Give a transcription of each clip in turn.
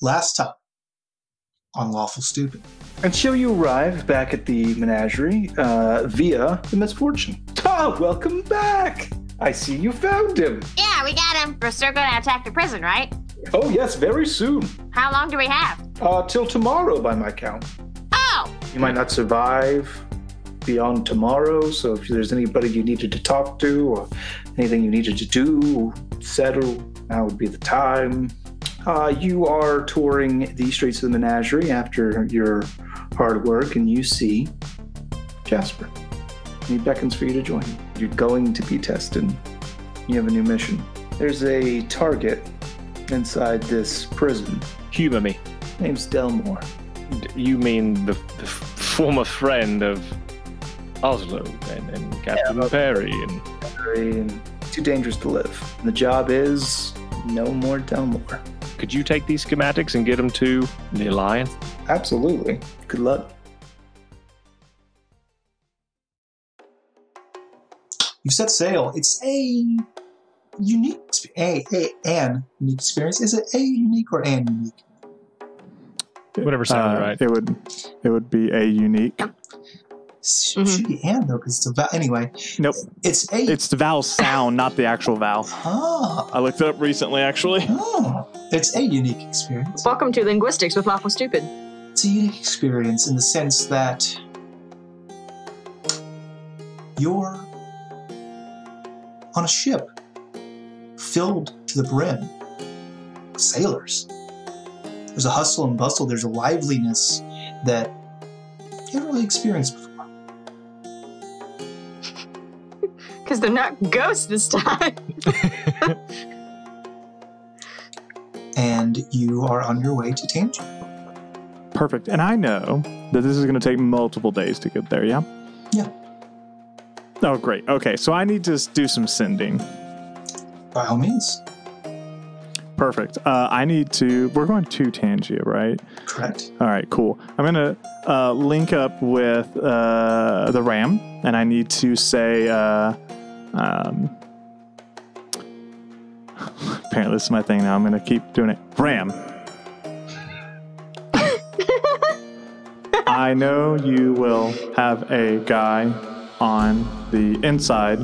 last time on Lawful Stupid. Until you arrive back at the menagerie via the misfortune. Ah, welcome back! I see you found him. Yeah, we got him. We're still going to attack the prison, right? Oh, yes, very soon. How long do we have? Till tomorrow, by my count. Oh! You might not survive beyond tomorrow, so if there's anybody you needed to talk to or anything you needed to do, settle, now would be the time. You are touring the streets of the menagerie after your hard work, and you see Jasper. He beckons for you to join. You're going to be tested. You have a new mission. There's a target inside this prison. Humor me. Name's Delmore. You mean the former friend of Oslo and Captain Perry and too dangerous to live. And the job is no more Delmore. Could you take these schematics and get them to the Alliance? Absolutely. Good luck. You set sail. It's a unique an unique experience. Is it a unique or an unique? Whatever sounds right. It would be a unique. Should be and though, because it's a vowel. Anyway. Nope. It's the vowel sound, not the actual vowel. Ah. I looked it up recently, actually. Oh. It's a unique experience. Welcome to Linguistics with Lawful Stupid. It's a unique experience in the sense that you're on a ship filled to the brim with sailors. There's a hustle and bustle. There's a liveliness that you haven't really experienced before. Because they're not ghosts this time. And you are on your way to Tangier. Perfect. And I know that this is going to take multiple days to get there, yeah? Yeah. Oh, great. Okay, so I need to do some sending. By all means. Perfect. We're going to Tangier, right? Correct. All right, cool. I'm going to link up with the Ram, and I need to say, apparently this is my thing now. I'm going to keep doing it. Ram. I know you will have a guy on the inside.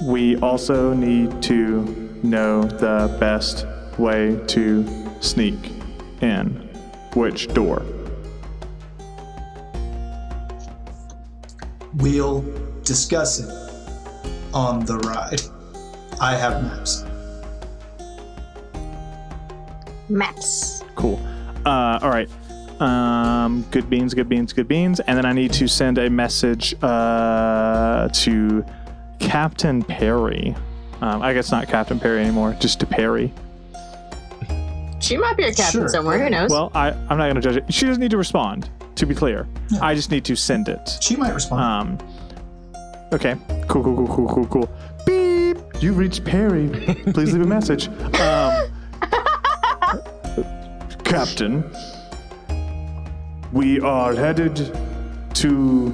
We also need to know the best way to sneak in. Which door? We'll discuss it on the ride. I have maps. Maps. Cool. All right. Good beans. And then I need to send a message to Captain Perry. I guess not Captain Perry anymore, just to Perry. She might be a captain somewhere, who knows? Well, I'm not going to judge it. She doesn't need to respond, to be clear. Yeah. I just need to send it. She might respond. Okay. Cool. Beep! You've reached Perry. Please leave a message. Captain, we are headed to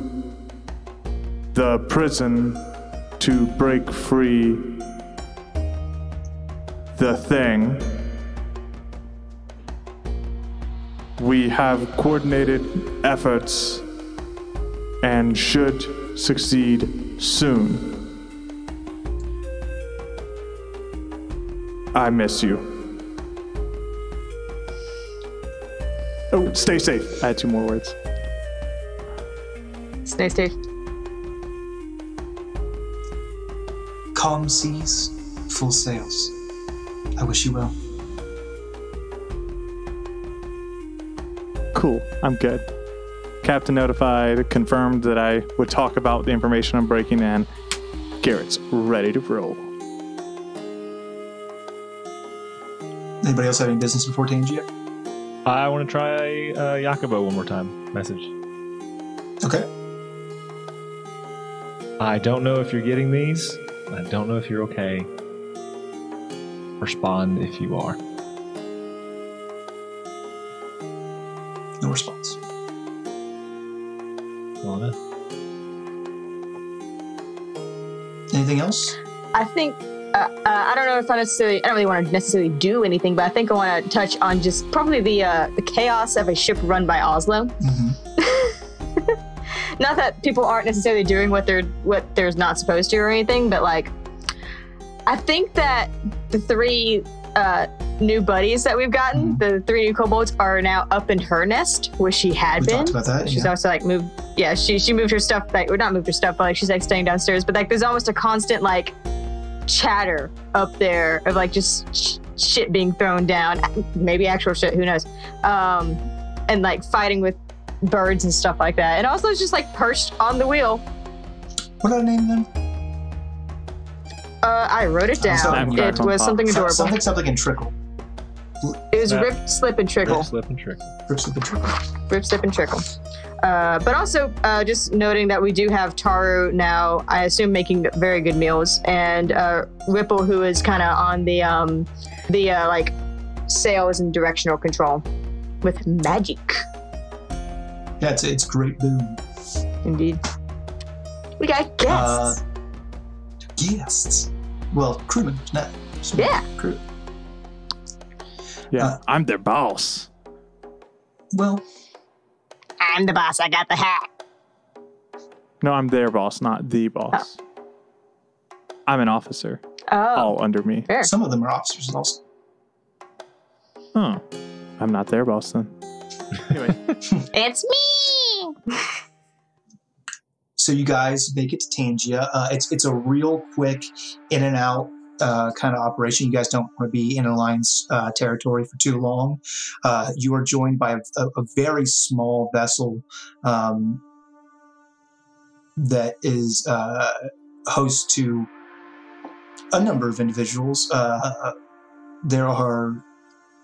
the prison to break free the thing. We have coordinated efforts and should succeed soon. I miss you. Oh, stay safe. I had 2 more words. Stay safe. Calm seas, full sails. I wish you well. Cool. I'm good. Captain notified, confirmed that I would talk about the information I'm breaking in. Garrett's ready to roll. Anybody else have any business before Tangier? I want to try Jacobo one more time. Message. Okay. I don't know if you're getting these. I don't know if you're okay. Respond if you are. No response. Lana? Anything else? I think I don't know if I don't really want to necessarily do anything, but I think I want to touch on just probably the chaos of a ship run by Oslo. Mm-hmm. Not that people aren't necessarily doing what they're not supposed to or anything, but like, I think that the 3 new buddies that we've gotten, the 3 new kobolds, are now up in her nest where she had been. Talked about that. She's also like moved. Yeah, she moved her stuff back, or not moved her stuff, but like she's like staying downstairs. But like, there's almost a constant like chatter up there of like just shit being thrown down, maybe actual shit, who knows, and like fighting with birds and stuff like that. And also it's just like perched on the wheel. What did I name them? I wrote it down. It was something adorable. Something in trickle. It was Rip, Slip, and Trickle. Rip, Slip, and Trickle. Rip, slip, and trickle. Rip, Slip, and Trickle. But also, just noting that we do have Taru now, I assume, making very good meals, and Ripple, who is kind of on the like sales and directional control with magic. Yeah, it's great boom. Indeed. We got guests. Guests. Well, crewmen. No, yeah. Crew. Yeah, I'm their boss. Well, I'm the boss. I got the hat. No, I'm their boss, not the boss. Oh. I'm an officer. Oh. All under me. Fair. some of them are officers also. Oh, I'm not their boss then. Anyway. It's me. So you guys make it to Tangia. It's a real quick in and out kind of operation. You guys don't want to be in Alliance territory for too long. You are joined by a very small vessel that is host to a number of individuals. There are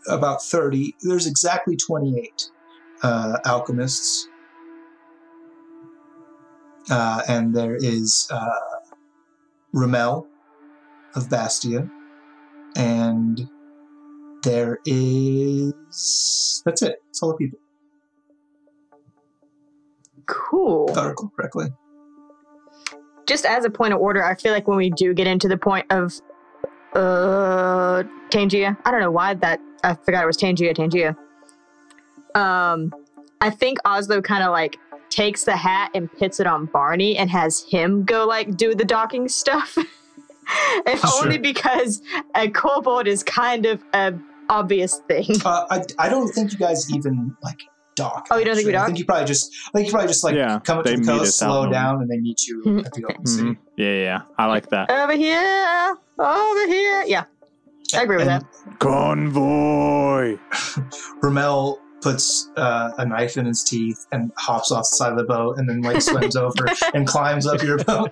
about 30. There's exactly 28 alchemists. And there is Ramel of Bastia, and there is... That's it. That's all the people. Cool. If I recall correctly. Just as a point of order, I feel like when we do get into the point of Tangia, I don't know why I forgot it was Tangia. I think Oslo kind of like takes the hat and puts it on Barney and has him go like do the docking stuff. If Sure. only because a kobold is kind of a obvious thing. I don't think you guys even like dock. Oh, you don't think we actually. dock? I think you probably just like Yeah, come up to they the meet coast, us out slow on- down, and they meet you at the open city. Yeah, I like that. Over here. Yeah, I agree with that. Convoy. Ramel puts a knife in his teeth and hops off the side of the boat, and then like swims over and climbs up your boat.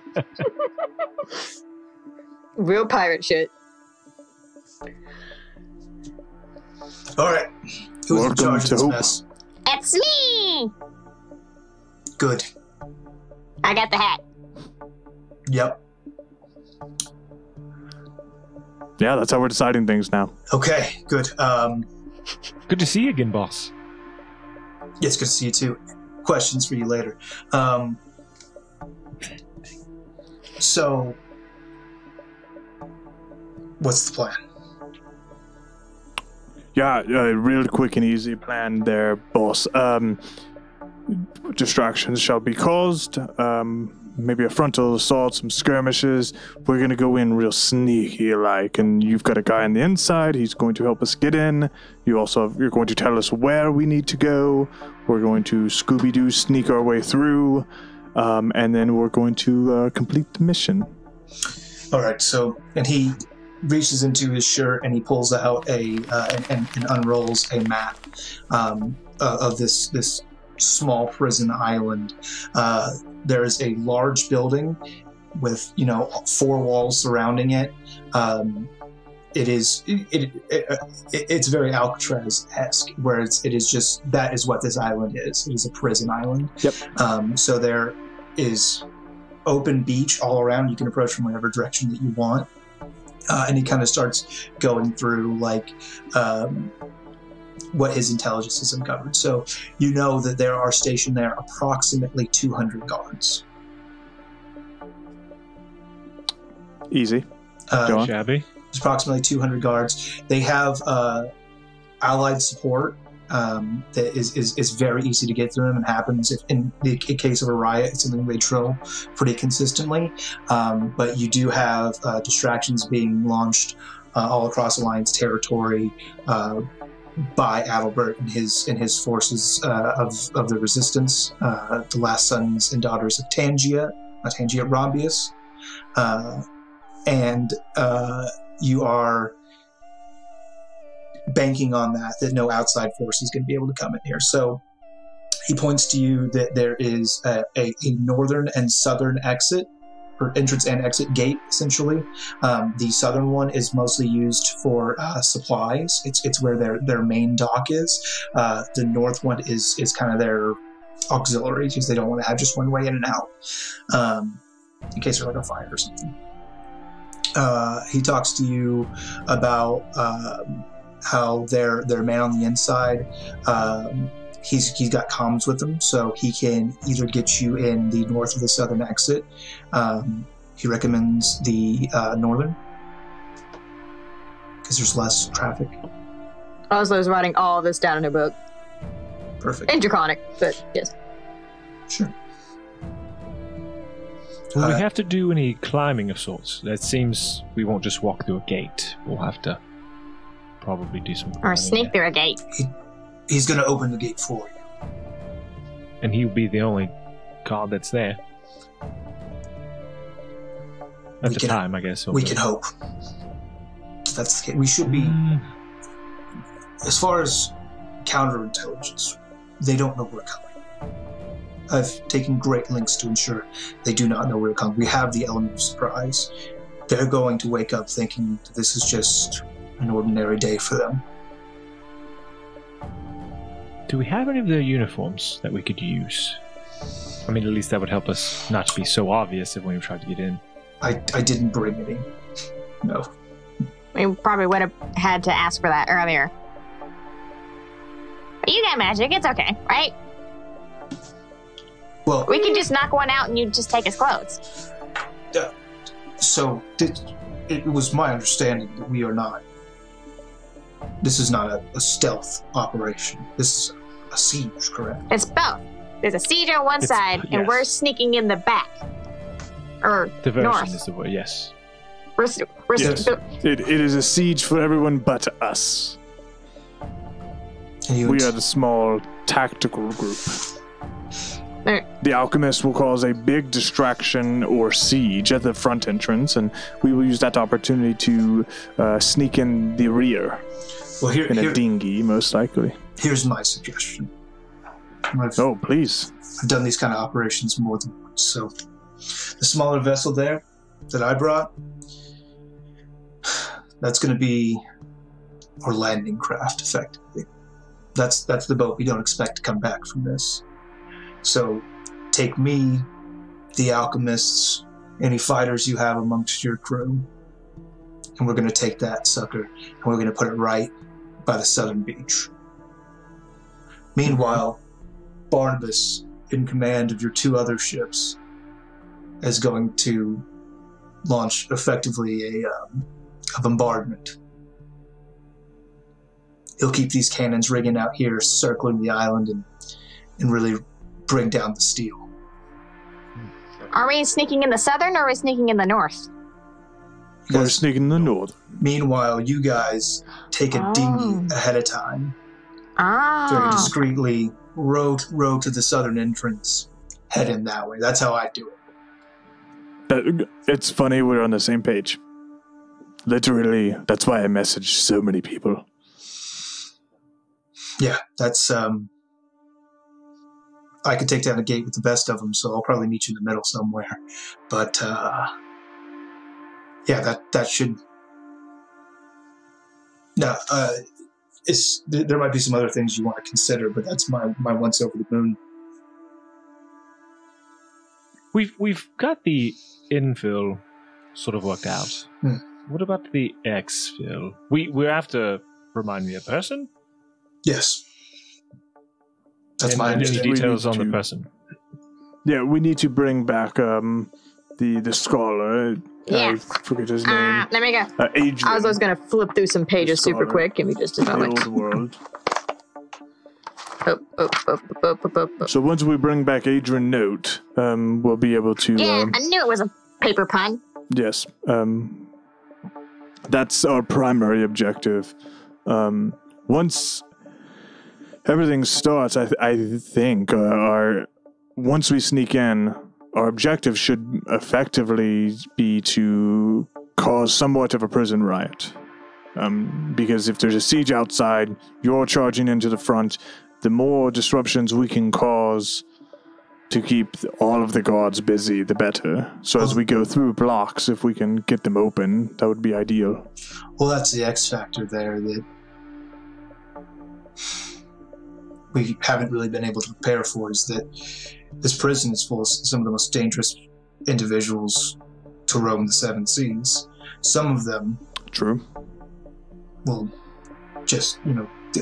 Real pirate shit. All right, who's in Welcome charge of to this Hope. mess? It's me. Good. I got the hat. Yep. Yeah, that's how we're deciding things now. Okay. Good. Good to see you again, boss. Yes, good to see you too. Questions for you later. So, what's the plan? Yeah, real quick and easy plan there, boss. Distractions shall be caused. Maybe a frontal assault, some skirmishes. We're gonna go in real sneaky like, and you've got a guy on the inside. He's going to help us get in. You're going to tell us where we need to go. We're going to Scooby-Doo sneak our way through, and then we're going to complete the mission. All right. So, and he reaches into his shirt and he pulls out and unrolls a map of this small prison island. There is a large building with 4 walls surrounding it. It's very Alcatraz-esque, where it is just that is what this island is. It is a prison island. Yep. So there is open beach all around. You can approach from whatever direction that you want. And he kind of starts going through what his intelligence has uncovered. So you know that there are stationed there approximately 200 guards. Easy. Go on. Shabby. There's approximately 200 guards. They have allied support that is very easy to get through them and happens if in the case of a riot. It's something they drill pretty consistently. But you do have distractions being launched all across Alliance territory by Adalbert and his forces of the Resistance, the last sons and daughters of Tangia Rombius, and you are banking on that no outside force is going to be able to come in here. So he points to you that there is a northern and southern exit, or entrance and exit gate, essentially. The southern one is mostly used for supplies. It's where their main dock is. The north one is kind of their auxiliary, because they don't want to have just one way in and out, in case there's like a fire or something. He talks to you about how their man on the inside, he's got comms with them, so he can either get you in the north or the southern exit. He recommends the northern, because there's less traffic. Oslo's writing all of this down in her book. Perfect. In Draconic, but yes. Sure. Will we have to do any climbing of sorts? That seems we won't just walk through a gate. We'll have to probably do some climbing. Or sneak through a gate. He's going to open the gate for you. And he'll be the only guard that's there. At the time, I guess. We can hope. That's the case. We should be... As far as counterintelligence, they don't know we're coming. I've taken great lengths to ensure they do not know we're coming. We have the element of surprise. They're going to wake up thinking that this is just an ordinary day for them. Do we have any of their uniforms that we could use? I mean, at least that would help us not to be so obvious if we tried to get in. I didn't bring any. No. We probably would have had to ask for that earlier. But you got magic, it's okay, right? Well, We could just knock one out and you just take his clothes. so it was my understanding that we are not... This is not a stealth operation. This is a siege, correct? It's both. There's a siege on one side, and yes. we're sneaking in the back. Or Diversion north. is the word, yes. We're Yes. It is a siege for everyone but us. And you We are the small tactical group. The alchemist will cause a big distraction or siege at the front entrance, and we will use that opportunity to sneak in the rear in a dinghy, most likely. Here's my suggestion. Oh, please. I've done these kind of operations more than once, so the smaller vessel there that I brought, that's going to be our landing craft, effectively. That's the boat we don't expect to come back from this. So take me, the alchemists, any fighters you have amongst your crew, and we're going to take that sucker and we're going to put it right by the southern beach. Meanwhile, Barnabas, in command of your two other ships, is going to launch effectively a bombardment. He'll keep these cannons rigging out here, circling the island, and really bring down the steel. Are we sneaking in the southern or are we sneaking in the north? We're sneaking in the north. Meanwhile, you guys take a dinghy ahead of time, very Ah. discreetly row to the southern entrance, head in that way. That's how I do it. It's funny we're on the same page. Literally, that's why I messaged so many people. Yeah, that's I could take down a gate with the best of them, so I'll probably meet you in the middle somewhere. But yeah, that should. No, there might be some other things you want to consider, but that's my once over the moon. We've got the infill sort of worked out. What about the exfil? We have to remind me a person. Yes, that's my Any understanding. details on the person? Yeah, we need to bring back the scholar. Yeah. I forget his name. Let me go. Adrian. I was gonna flip through some pages super Scholar. quick. Give me just a The moment. old world. Up. So once we bring back Adrian Note, we'll be able to. Yeah, I knew it was a paper pun. Yes. That's our primary objective. Once everything starts, I think once we sneak in, our objective should effectively be to cause somewhat of a prison riot. Because if there's a siege outside, you're charging into the front, the more disruptions we can cause to keep all of the guards busy, the better. So as we go through blocks, if we can get them open, that would be ideal. Well, that's the X factor there that we haven't really been able to prepare for, is that this prison is full of some of the most dangerous individuals to roam the seven seas. Some of them True. will just,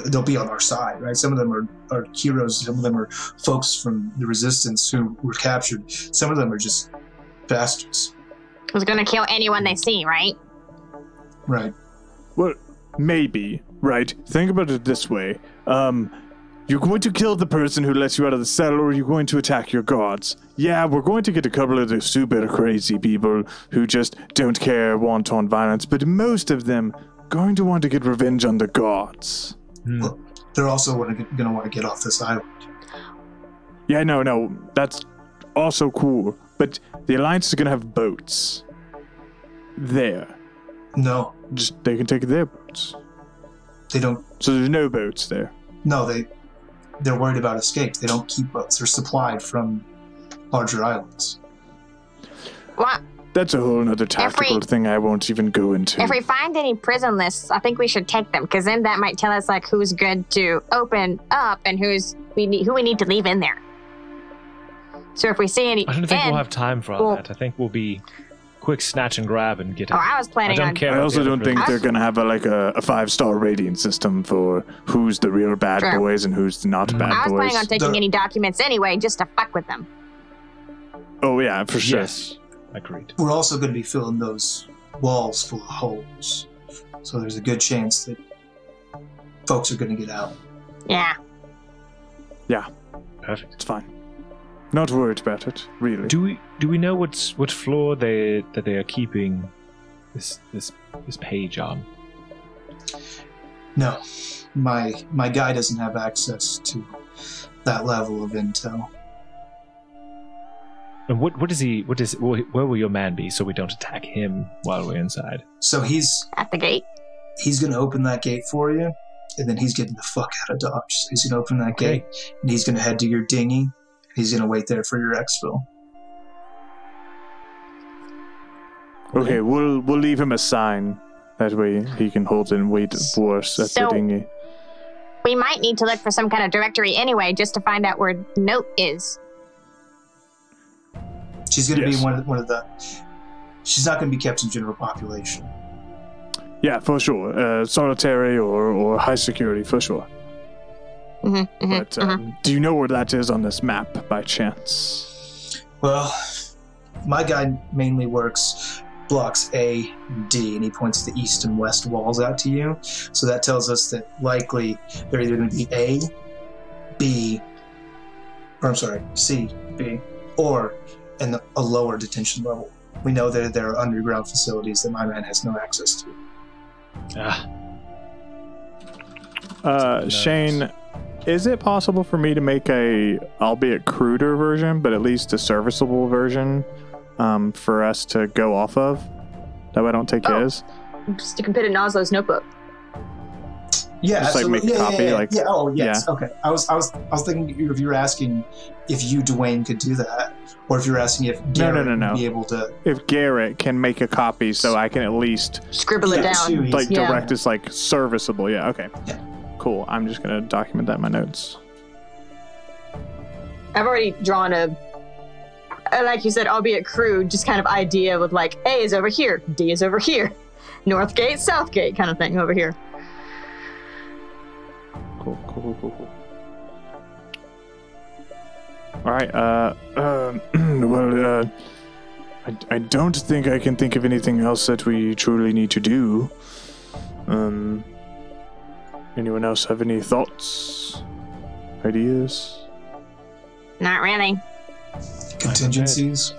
they'll be on our side, right? Some of them are heroes. Some of them are folks from the resistance who were captured. Some of them are just bastards. Who's gonna kill anyone they see, right? Right. Well, maybe, right? Think about it this way. You're going to kill the person who lets you out of the cell, or you're going to attack your guards. Yeah, we're going to get a couple of those super crazy people who just don't care, wanton violence, but most of them going to want to get revenge on the guards. Well, they're also going to want to get off this island. Yeah, no, that's also cool. But the Alliance is going to have boats there. No, Just they can take their boats. they don't. So there's no boats there. No, they're worried about escape. They don't keep boats. They're supplied from larger islands. What? That's a whole other tactical thing I won't even go into. If we find any prison lists, I think we should take them, because then that might tell us like who's good to open up and who we need to leave in there. So if we see any, I don't think we'll have time for all that. I think we'll be quick snatch and grab and get it. Oh, I was planning on. I also don't think they're going to have a 5-star rating system for who's the real bad boys and who's not bad I was boys. planning on taking any documents anyway, just to fuck with them. Oh yeah, for sure. Yes, agreed. We're also going to be filling those walls full of holes. So there's a good chance that folks are going to get out. Yeah. Yeah, Perfect. it's fine. Not worried about it, really. Do we know what floor they are keeping this page on? No, my guy doesn't have access to that level of intel. And where will your man be so we don't attack him while we're inside? So he's At the gate. going to open that gate for you, and then he's getting the fuck out of Dodge. So he's going to open that gate, and he's going to head to your dinghy. He's going to wait there for your exfil. Okay, we'll leave him a sign. That way he can hold it and wait for us at the dinghy. We might need to look for some kind of directory anyway, just to find out where Note is. She's going to be one of the... She's not going to be kept in general population. Yeah, for sure. Solitary or high security, for sure. But do you know where that is on this map, by chance? Well, my guy mainly works blocks A and D, and he points the east and west walls out to you. So that tells us that likely they're either going to be A, B, or I'm sorry, C, B, or in a lower detention level. We know that there are underground facilities that my man has no access Ah. Shane, is it possible for me to make a, albeit cruder version, but at least a serviceable version for us to go off of? That way I don't take his? Just you can put it in Oslo's notebook. Yeah, just absolutely. like make a copy. Yeah. Oh, yes. Yeah. Okay. I was thinking if you were asking if you, Dwayne, could do that, or if you're asking if Garrett would be able to. If Garrett can make a copy, so I can at least scribble it down, direct as serviceable. Yeah. Okay. Yeah. Cool. I'm just gonna document that in my notes. I've already drawn a, like you said, albeit crude, just kind of idea with A is over here, D is over here, North Gate, South Gate kind of thing over here. Cool. All right. I don't think I can think of anything else that we truly need to do. Anyone else have any thoughts? Ideas? Not really. Contingencies?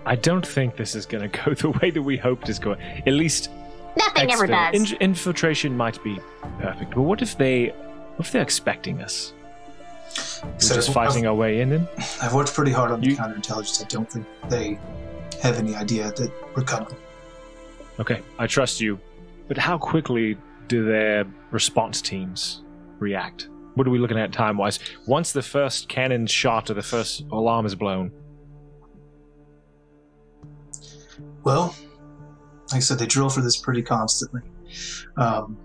I don't think this is going to go the way that we hoped it's going. At least Nothing ever does. Infiltration might be perfect, but what if they're expecting us? We're just fighting our way in. I've worked pretty hard on the counterintelligence. I don't think they have any idea that we're coming. Okay, I trust you. But how quickly do their response teams react? What are we looking at time-wise? Once the first cannon shot or the first alarm is blown. Well, like I said, they drill for this pretty constantly. And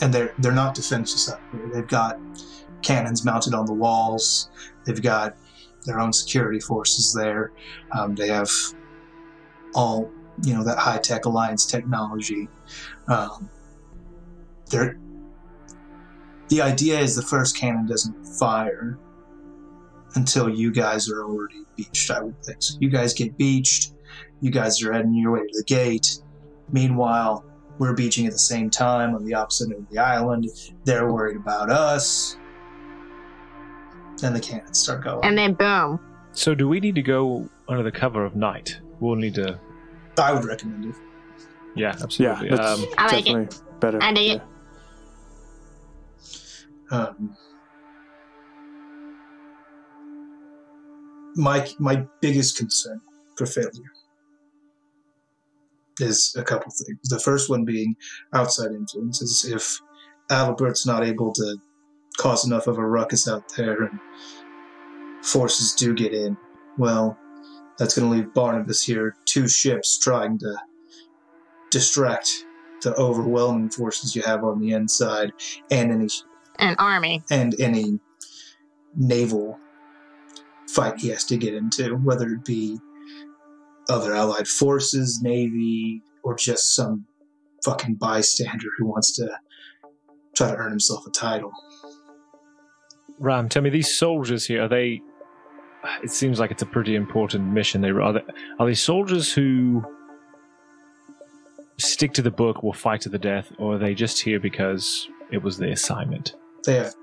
they're not defenseless out here. They've got cannons mounted on the walls. They've got their own security forces there. They have all, that high-tech Alliance technology. The idea is the first cannon doesn't fire until you guys are already beached, I would think. So you guys get beached. You guys are heading your way to the gate. Meanwhile, we're beaching at the same time on the opposite end of the island. They're worried about us. Then the cannons start going. And then boom. So do we need to go under the cover of night? We'll need to... I would recommend it. Yeah, absolutely. Yeah, that's I like definitely better. I dig it. My biggest concern for failure is a couple things. The first one being outside influences. If Adalbert's not able to cause enough of a ruckus out there and forces do get in, well, that's going to leave Barnabas here, 2 ships trying to distract the overwhelming forces you have on the inside and An army. and any naval fight he has to get into, whether it be other allied forces, navy, or just some fucking bystander who wants to try to earn himself a title. Ram, tell me, these soldiers here, are they... It seems like it's a pretty important mission. Are they soldiers who stick to the book, will fight to the death, or are they just here because it was the assignment? They have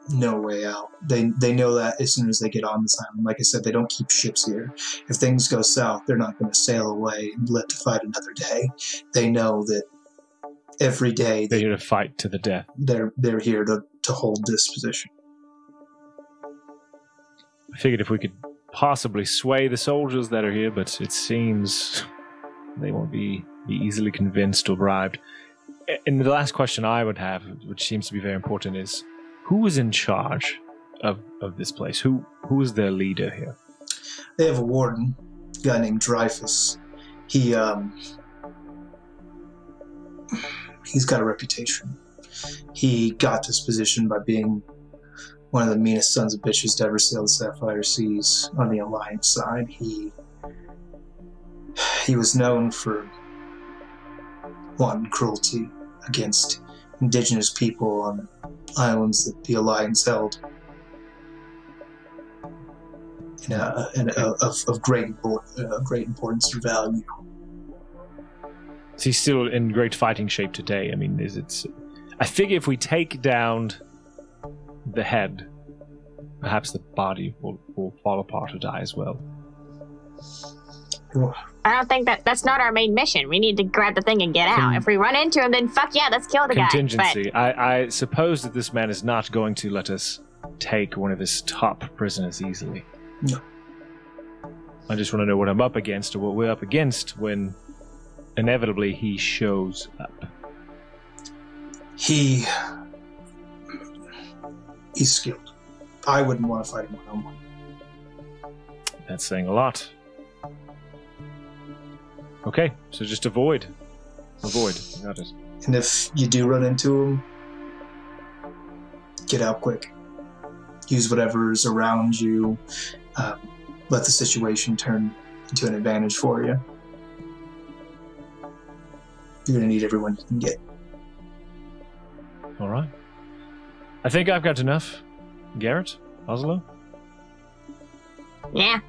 no way out. They know that as soon as they get on this island. Like I said, they don't keep ships here. If things go south, they're not going to sail away and live to fight another day. They know that every day they're here to fight to the death. They're here to hold this position. I figured if we could possibly sway the soldiers that are here, but it seems they won't be easily convinced or bribed. And the last question I would have, which seems to be very important, is who is in charge of this place? Who is their leader here? They have a warden, a guy named Dreyfus. He's got a reputation. He got this position by being one of the meanest sons of bitches to ever sail the Sapphire Seas on the Alliance side. He was known for wanton cruelty against indigenous people on islands that the Alliance held of great importance or value. Is he still in great fighting shape today? I mean, I figure if we take down the head, perhaps the body will fall apart or die as well. I don't think that's not our main mission. We need to grab the thing and get out. If we run into him, then fuck yeah, let's kill the guy. Contingency. I suppose that this man is not going to let us take one of his top prisoners easily. No. I just want to know what I'm up against, or what we're up against when inevitably he shows up. He's skilled. I wouldn't want to fight him one-on-one. That's saying a lot. Okay, so just avoid. Got it. And if you do run into him, get out quick. Use whatever is around you. Let the situation turn into an advantage for you. You're going to need everyone you can get. All right. I think I've got enough. Garrett? Oslo? Yeah.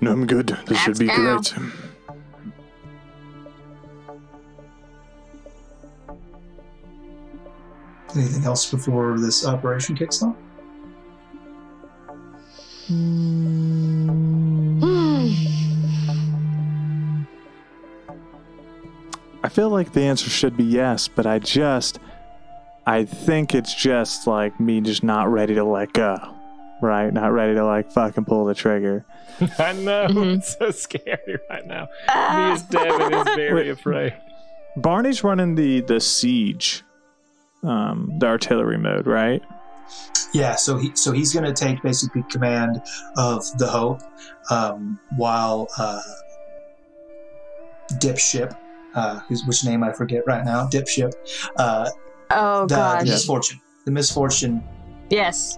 No, I'm good. This should be go. great. Anything else before this operation kicks off? I feel like the answer should be yes, but I think it's just like me just not ready to let go. Right? Not ready to like fucking pull the trigger. I know. It's so scary right now. Me as Devin is very afraid. Barney's running the siege, the artillery mode, right? Yeah, so he's going to take basically command of the Hope, while Dipship, which name I forget right now, Dipship, God. the Misfortune, Yes.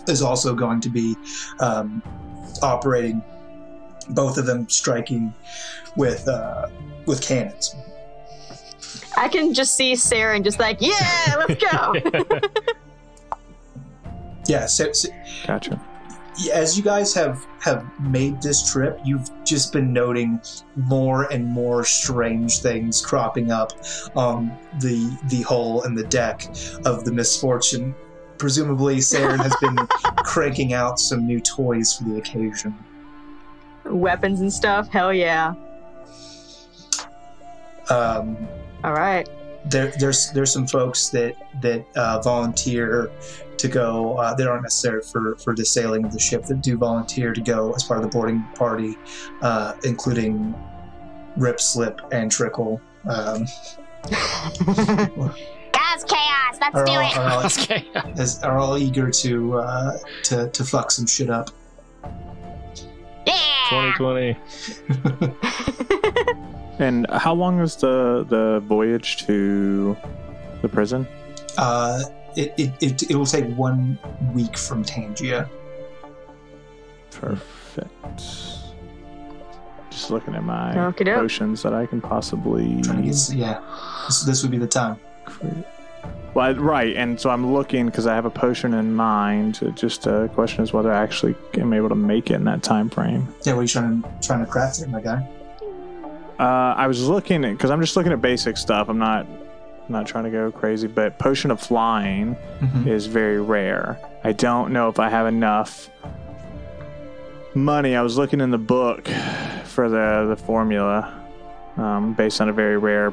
is also going to be operating. Both of them striking with cannons. I can just see Sarah and just like, yeah, let's go. Yeah, so Gotcha. as you guys have made this trip, you've just been noting more and more strange things cropping up on the hull and the deck of the Misfortune. Presumably, Saren has been cranking out some new toys for the occasion. Weapons and stuff. Hell yeah. All right. There's some folks that volunteer to go. That aren't necessary for the sailing of the ship. That do volunteer to go as part of the boarding party, including Rip, Slip, and Trickle. That's chaos. Let's do it. Are all eager to fuck some shit up. Yeah. 2020. And how long is the voyage to the prison? It will take 1 week from Tangia. Perfect. Just looking at my Okey-doke. potions that I can possibly Trying to get this would be the time. create. Well, right, and so I'm looking because I have a potion in mind. Just a question is whether I actually am able to make it in that time frame. Yeah, what are you trying to craft there, my guy? I was looking at because I'm just looking at basic stuff. I'm not trying to go crazy, but potion of flying is very rare. I don't know if I have enough money. I was looking in the book for the formula based on a very rare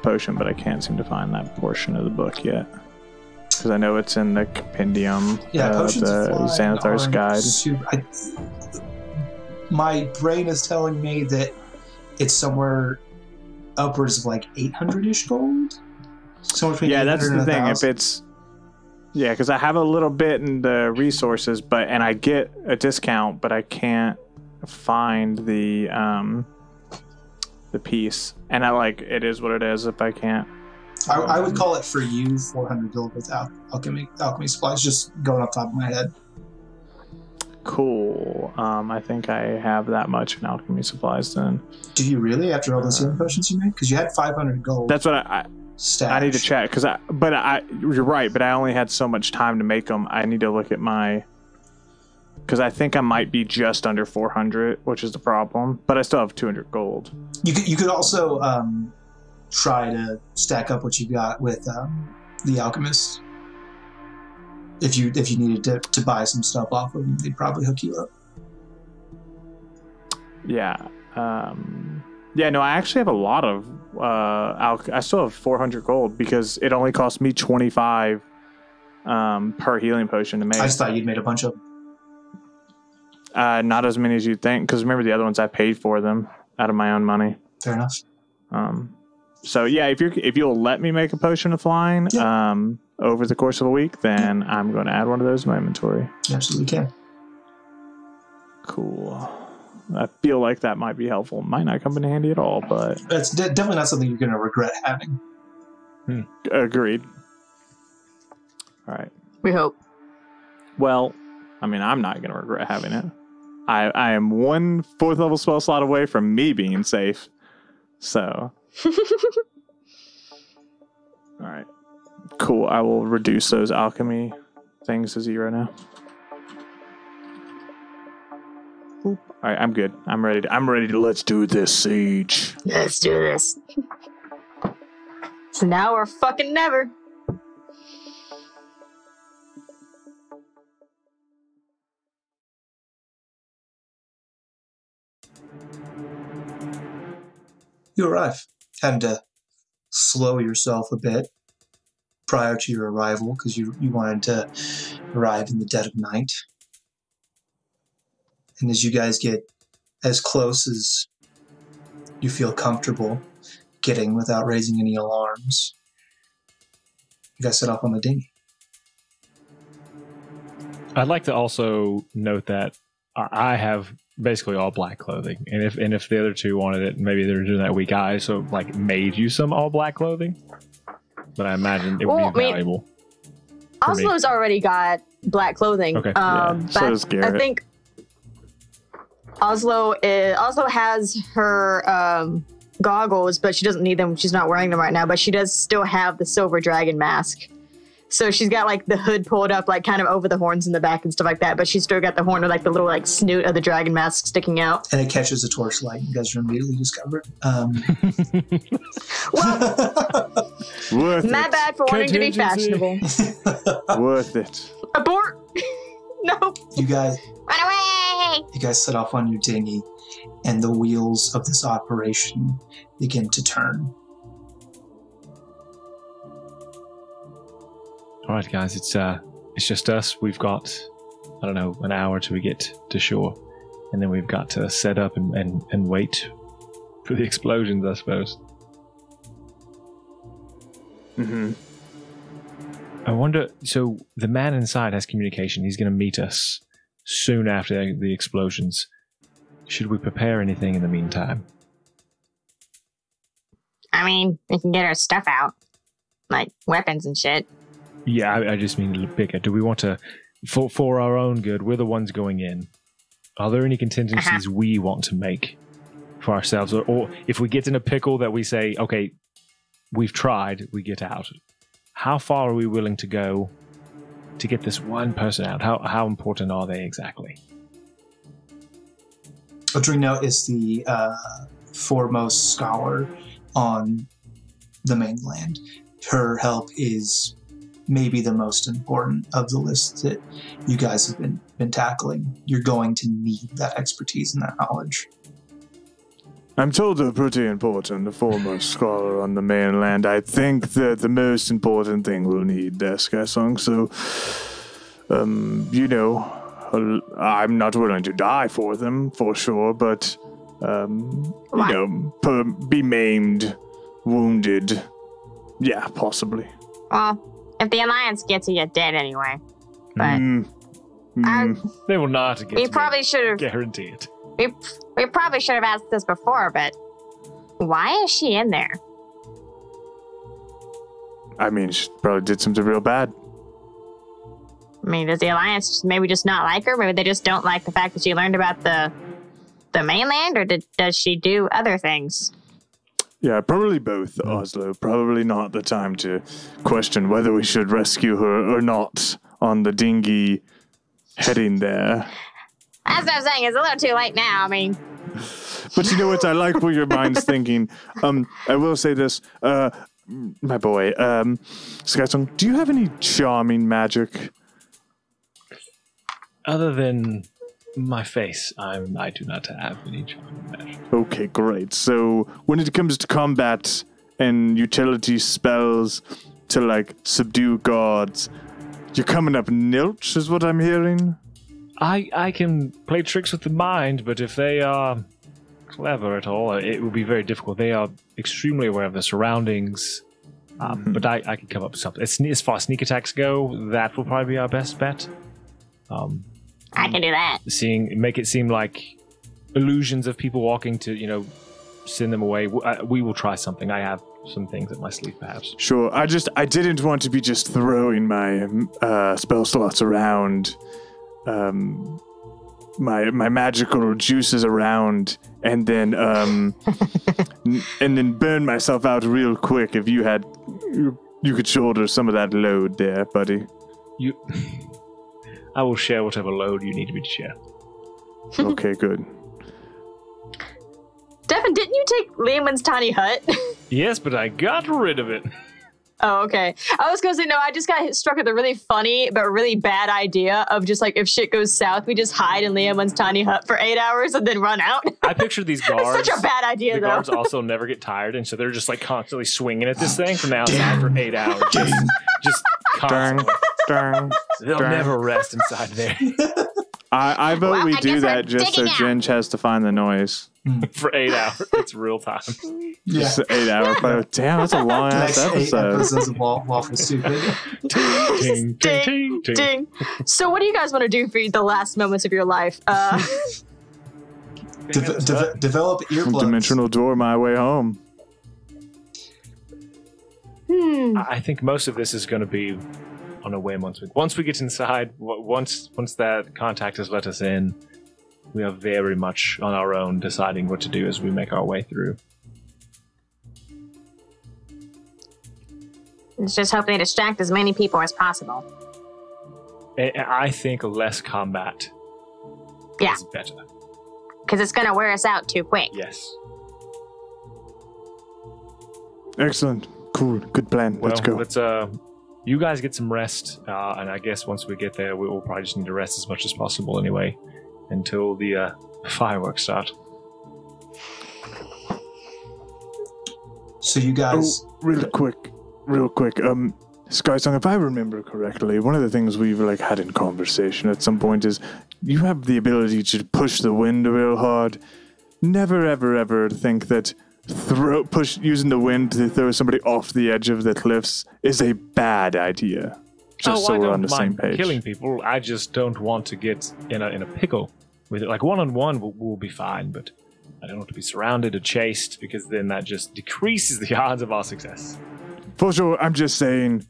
potion, but I can't seem to find that portion of the book yet because I know it's in the compendium. Yeah, potions the of flying Xanathar's guide. My brain is telling me that it's somewhere upwards of like 800-ish gold. Somewhere between That's 800 the and thing. 1,000. If it's because I have a little bit in the resources, and I get a discount, but I can't find the piece, and it is what it is. If I can't, I would call it for you 400 gold without alchemy supplies. Just going off the top of my head. cool. I think I have that much in alchemy supplies. Then Do you really after all those healing potions you made? Because you had 500 gold. that's what I need to check because you're right, but I only had so much time to make them. I need to look at my. Because I think I might be just under 400, which is the problem. But I still have 200 gold. You could also try to stack up what you got with the alchemist. If you needed to buy some stuff off of them, they'd probably hook you up. Yeah. No, I actually have a lot of I still have 400 gold because it only cost me 25 per healing potion to make. I just thought you'd made a bunch of them. Not as many as you'd think, because remember the other ones I paid for them out of my own money. Fair enough. So yeah, if you'll let me make a potion of flying over the course of a week, then I'm going to add one of those to my inventory. You absolutely can. Cool. I feel like that might be helpful. Might not come in handy at all, but It's definitely not something you're going to regret having. Agreed. All right. We hope. Well, I mean, I'm not going to regret having it. I am 1 4th level spell slot away from me being safe. So. All right. Cool. I will reduce those alchemy things to 0 now. All right, I'm good. I'm ready to let's do this, Siege. Let's do this. So now or fucking never. You arrive. Having to slow yourself a bit prior to your arrival because you wanted to arrive in the dead of night. And as you guys get as close as you feel comfortable getting without raising any alarms, you guys set off on the dinghy. I'd like to also note that I have basically all black clothing, and if the other two wanted it, maybe they were doing that week. I so like made you some all black clothing, but I imagine it would be valuable. Oslo's already got black clothing. Okay. So does Garrett. I think Oslo has her goggles, but she doesn't need them. She's not wearing them right now, but she does still have the silver dragon mask. So she's got like the hood pulled up, like kind of over the horns in the back and stuff like that. But she's still got the horn with like the little like snoot of the dragon mask sticking out. And it catches a torchlight. You guys are immediately discovered. Worth My it. bad for wanting to be fashionable. Worth it. Abort! No. You guys Run away! set off on your dinghy, and the wheels of this operation begin to turn. All right, guys, it's just us. We've got, I don't know, an hour till we get to shore, and then we've got to set up and wait for the explosions, I suppose. Mm-hmm. I wonder, so the man inside has communication. He's going to meet us soon after the explosions. Should we prepare anything in the meantime? I mean, we can get our stuff out. Like weapons and shit. Yeah, I just mean a little bigger. Do we want to, for our own good, we're the ones going in. Are there any contingencies we want to make for ourselves? Or if we get in a pickle that we say, okay, we've tried, we get out. How far are we willing to go to get this one person out? How important are they exactly? Odrino is the foremost scholar on the mainland. Her help is maybe the most important of the list that you guys have been tackling. You're going to need that expertise and that knowledge. I'm told they're pretty important, the foremost scholar on the mainland. I think that the most important thing we'll need there, Skysong. So, I'm not willing to die for them, for sure, but, be maimed, wounded. Yeah, possibly. Well, if the Alliance gets you, you're dead anyway. But They will not get we to probably me. should have. Guarantee it. We probably should have asked this before, but why is she in there? I mean, she probably did something real bad. I mean, does the Alliance maybe just not like her? Maybe they just don't like the fact that she learned about the mainland, or does she do other things? Yeah, probably both, Oslo. Probably not the time to question whether we should rescue her or not on the dinghy heading there. That's what I'm saying. It's a little too late now. I mean, But you know what? I like where your mind's thinking. I will say this, my boy, Skysong, do you have any charming magic? Other than my face, I do not have any charming magic. Okay, great. So when it comes to combat and utility spells to, like, subdue gods, you're coming up nilch, is what I'm hearing? I can play tricks with the mind, but if they are clever at all, it will be very difficult. They are extremely aware of the surroundings, but I can come up with something. As far as sneak attacks go, that will probably be our best bet. I can do that. Make it seem like illusions of people walking to, send them away. We will try something. I have some things up my sleeve, perhaps. Sure. I didn't want to be just throwing my spell slots around, my magical juices around, and then and then burn myself out real quick. If you could shoulder some of that load there, buddy. I will share whatever load you need me to share. Okay, good. Devin, didn't you take Leomund's tiny hut? Yes, but I got rid of it. Oh, okay. I was going to say, no, I just got struck with a really funny but really bad idea of just like, if shit goes south, we just hide in Leomund's tiny hut for 8 hours and then run out. I picture these guards. It's such a bad idea, the though. guards also never get tired, and so they're just like constantly swinging at this thing from the outside for 8 hours. Just constantly. They'll never rest inside there. I vote Well, we I do guess that we're just so digging out. Ginge has to find the noise. For 8 hours. It's real time. Yeah. Just 8 hours. But damn, that's a long ass Next 8 episode. episodes of Lawful Stupid. Ting, ting, ting, Ding, ting. ding. So what do you guys want to do for the last moments of your life? Develop earplugs. Dimensional door my way home. I think most of this is going to be on a whim once we get inside. Once that contact has let us in, we are very much on our own, deciding what to do as we make our way through. Let's just hope they distract as many people as possible. I think less combat Yeah. is better. Because it's going to wear us out too quick. Yes. Excellent. Cool. Good plan. Well, Let's go. let's you guys get some rest, and I guess once we get there, we will probably just need to rest as much as possible anyway, until the fireworks start. So you guys... Real quick. Skysong, if I remember correctly, one of the things we've had in conversation at some point is you have the ability to push the wind real hard. Never, ever think that using the wind to throw somebody off the edge of the cliffs is a bad idea. Just so I we're don't on the same mind page. killing people. I just don't want to get in a pickle with it. Like one-on-one will be fine, but I don't want to be surrounded or chased, because then that just decreases the odds of our success. For sure, I'm just saying,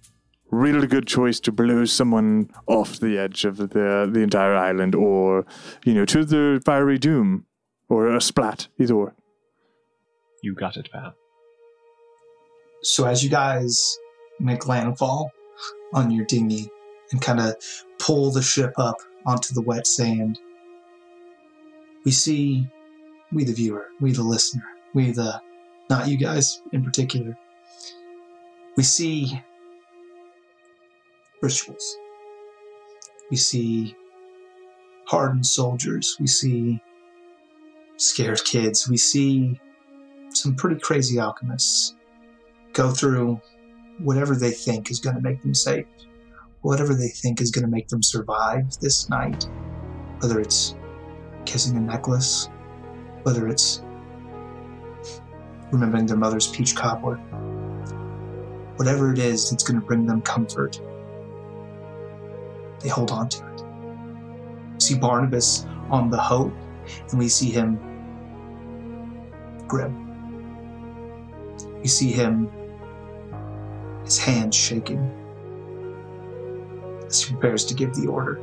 really good choice to blow someone off the edge of the entire island, or, to the fiery doom, or a splat, either or. You got it, pal. So as you guys make landfall on your dinghy and kind of pull the ship up onto the wet sand, we the viewer, we the listener, not you guys in particular, we see rituals. We see hardened soldiers. We see scared kids. We see some pretty crazy alchemists go through whatever they think is going to make them safe, whatever they think is going to make them survive this night, whether it's kissing a necklace, whether it's remembering their mother's peach cobbler, whatever it is that's going to bring them comfort, they hold on to it. We see Barnabas on the hope, and we see him grim. We see him, his hands shaking as he prepares to give the order.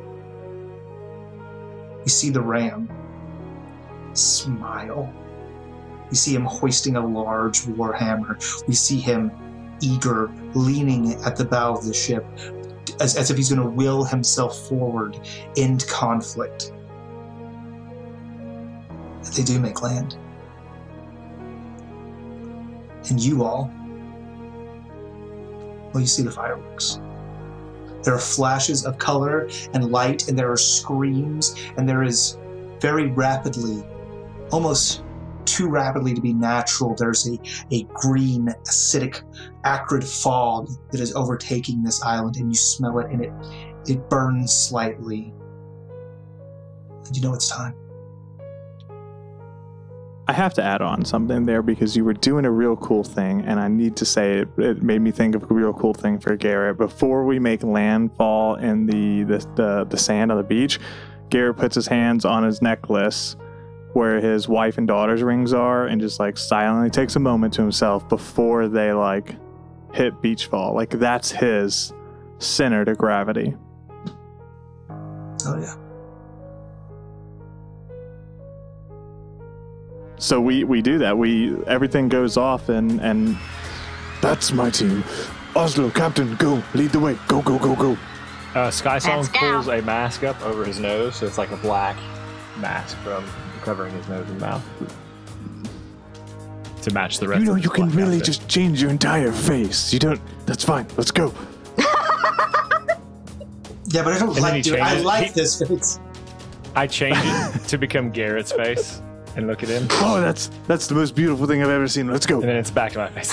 We see the ram smile. We see him hoisting a large warhammer. We see him eager, leaning at the bow of the ship, as if he's going to will himself forward, end conflict. But they do make land. And you all, well, you see the fireworks. There are flashes of color and light, and there are screams, and there is very rapidly, almost too rapidly to be natural, there's a green, acidic, acrid fog that is overtaking this island, and you smell it, and it burns slightly. And you know it's time. I have to add on something there, because you were doing a real cool thing, and I need to say it made me think of a real cool thing for Garrett. Before we make landfall in the sand on the beach, Garrett puts his hands on his necklace where his wife and daughter's rings are, and just silently takes a moment to himself before they hit beachfall. That's his center to gravity. Oh yeah. So we do that. Everything goes off, and that's my team. Oslo, Captain, go. Lead the way. Go, go, go, go. Skysong Let's go. pulls a mask up over his nose, so it's like a black mask from covering his nose and mouth to match the rest. You know, of the you can black really outfit. just change your entire face. You don't. That's fine. Let's go. Yeah, but I don't then like he doing. I changes- like he- this face. I change it to become Garrett's face and look at him, Oh, that's the most beautiful thing I've ever seen. Let's go. and then it's back to my face.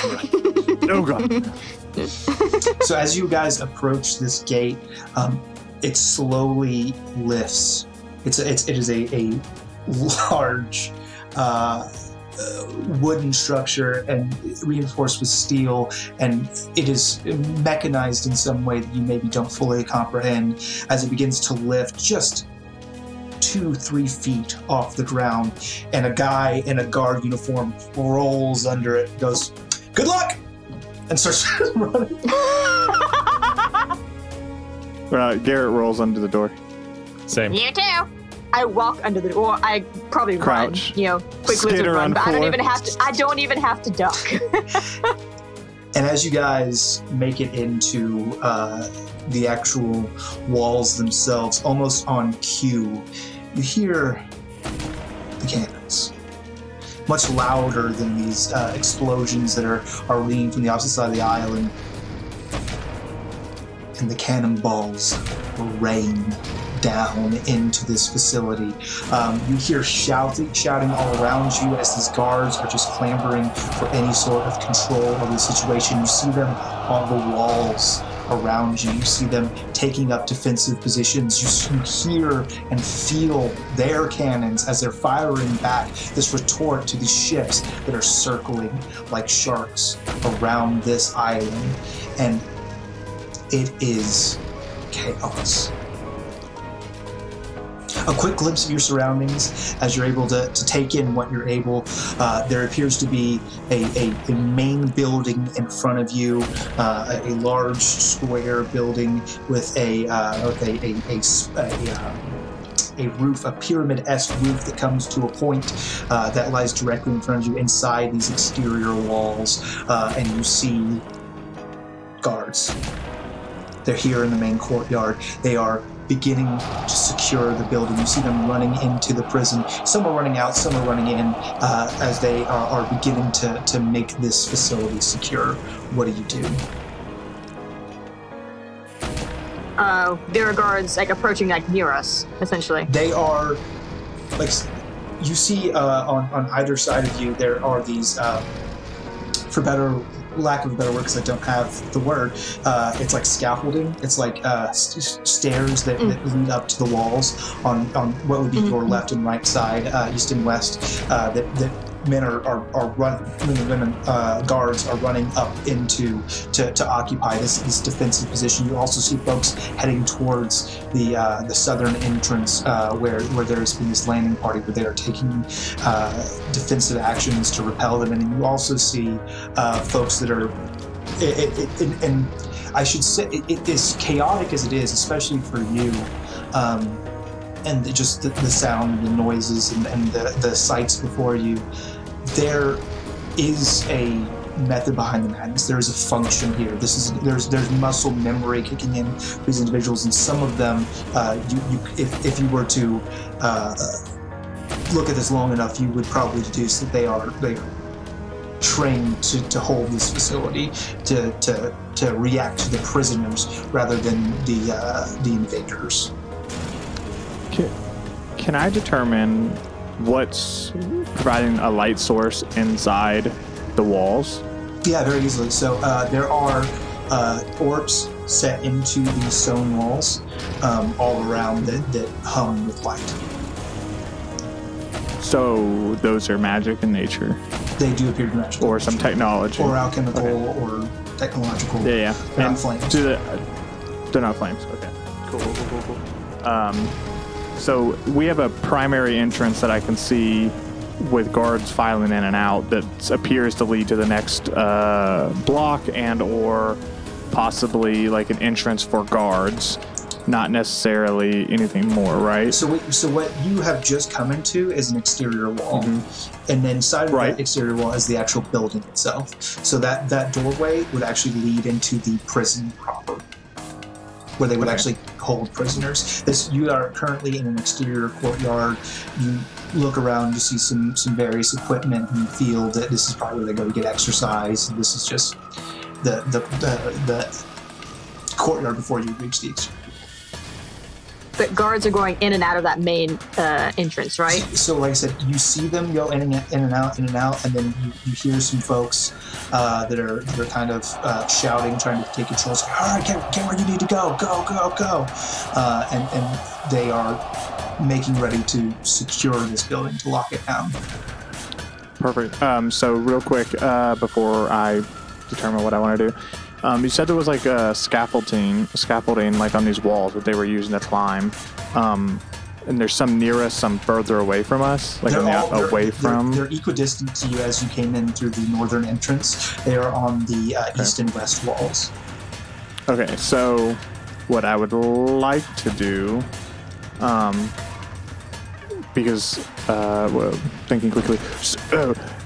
Oh god. So as you guys approach this gate, it slowly lifts. It is a large wooden structure and reinforced with steel, and it is mechanized in some way that you maybe don't fully comprehend. As it begins to lift, just 2-3 feet off the ground, and a guy in a guard uniform rolls under it, goes, "Good luck!" and starts running. Garrett rolls under the door. Same. You too. I walk under the door. I probably Crouch. run, quick Skitter lizard run, on but I don't four. even have to. I don't even have to duck. And as you guys make it into the actual walls themselves, almost on cue, you hear the cannons. Much louder than these explosions that are ringing from the opposite side of the island. And the cannonballs rain down into this facility. You hear shouting all around you as these guards are just clamoring for any sort of control over the situation. You see them on the walls around you. You see them taking up defensive positions. You hear and feel their cannons as they're firing back this retort to these ships that are circling like sharks around this island. And it is chaos. A quick glimpse of your surroundings as you're able to take in what you're able. There appears to be a main building in front of you, a large square building with a roof, a pyramid-esque roof that comes to a point that lies directly in front of you inside these exterior walls, and you see guards. They're here in the main courtyard. They are beginning to secure the building. You see them running into the prison. Some are running out, some are running in, as they are beginning to make this facility secure. What do you do? There are guards approaching near us, essentially. They are you see on either side of you there are these, for lack of a better word, because I don't have the word, it's like scaffolding. It's like stairs that lead up to the walls on what would be your left and right side, east and west, that men are running, men and women, guards are running up into to occupy this defensive position. You also see folks heading towards the southern entrance, where there's been this landing party where they are taking defensive actions to repel them, and then you also see folks that are, and I should say, it is chaotic as it is, especially for you. And just the sound, the noises, and the sights before you, there is a method behind the madness. There is a function here. There's muscle memory kicking in for these individuals, and some of them, if you were to look at this long enough, you would probably deduce that they are trained to hold this facility, to react to the prisoners rather than the invaders. Can I determine what's providing a light source inside the walls? Yeah, very easily. So there are orbs set into these stone walls all around that hum with light. So those are magic in nature, They do appear to be magical. or some technology, Or alchemical or technological. Yeah. They're not And flames. they're not flames. Okay. Cool. So we have a primary entrance that I can see with guards filing in and out that appears to lead to the next block and or possibly like an entrance for guards, not necessarily anything more, right? So what you have just come into is an exterior wall, and then inside of that exterior wall is the actual building itself. So that doorway would actually lead into the prison proper. where they would actually hold prisoners. You are currently in an exterior courtyard. You look around, you see some various equipment, and you feel that this is probably where they go to get exercise. And this is just the courtyard before you reach the exterior. But guards are going in and out of that main entrance, right? So, like I said, you see them go in and out, and then you hear some folks that are kind of shouting, trying to take control. It's like, all right, get where you need to go, go. And they are making ready to secure this building, to lock it down. Perfect. So, real quick, before I determine what I want to do. You said there was like a scaffolding like on these walls that they were using to climb. And there's some near us, some further away from us, like They're equidistant to you as you came in through the northern entrance. They are on the east and west walls. Okay, so what I would like to do, because thinking quickly,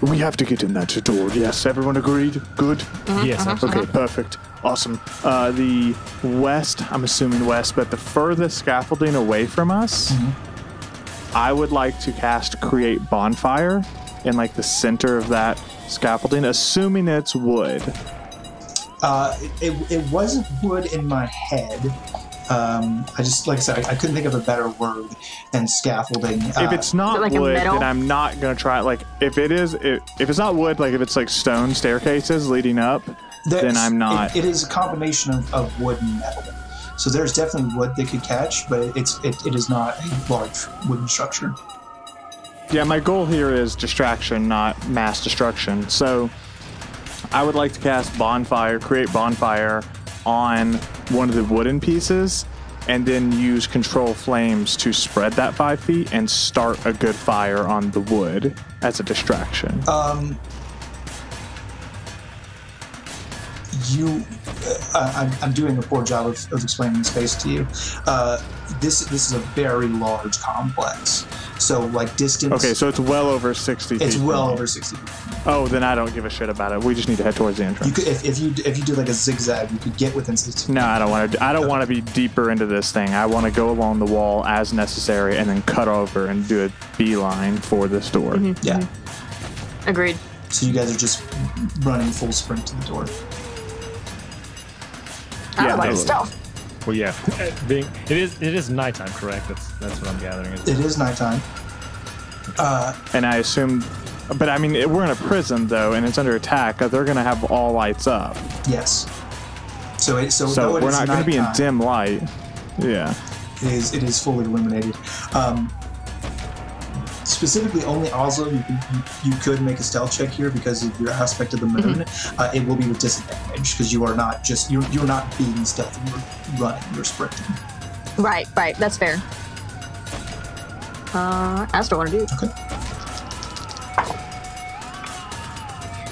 we have to get in that door. Yes, everyone agreed? Good? Yes, absolutely. Okay, perfect. Awesome. The west, I'm assuming west, but the furthest scaffolding away from us, I would like to cast Create Bonfire in like the center of that scaffolding, assuming it's wood. It wasn't wood in my head. I just, like I said, I couldn't think of a better word than scaffolding. If it's not like wood, then I'm not going to try it. Like, if it's not wood, like if it's like stone staircases leading up, then I'm not. It is a combination of wood and metal. So there's definitely wood they could catch, but it is not a large wooden structure. Yeah, my goal here is distraction, not mass destruction. So I would like to cast Create Bonfire on one of the wooden pieces, and then use Control Flames to spread that 5 feet and start a good fire on the wood as a distraction. I'm doing a poor job of explaining the space to you. This is a very large complex. So, like, distance... Okay, so it's well over 60 feet. It's well over 60 feet. Oh, then I don't give a shit about it. We just need to head towards the entrance. You could, if you do like a zigzag, you could get within 60 feet. No, I don't want to. I don't want to be deeper into this thing. I want to go along the wall as necessary and then cut over and do a beeline for this door. Mm-hmm. Yeah. Agreed. So you guys are just running full sprint to the door. I don't like stealth. Well, yeah, it is nighttime, correct? That's what I'm gathering. It is nighttime. And I assume, but I mean, we're in a prison though, and it's under attack. They're going to have all lights up. Yes. So we're not going to be in dim light. Yeah. It is fully illuminated. Specifically, only Oslo, you could make a stealth check here because of your aspect of the moon. It will be with disadvantage because you are not you're not being stealthy. You're running. You're sprinting. Right. That's fair. I still want to do. Okay.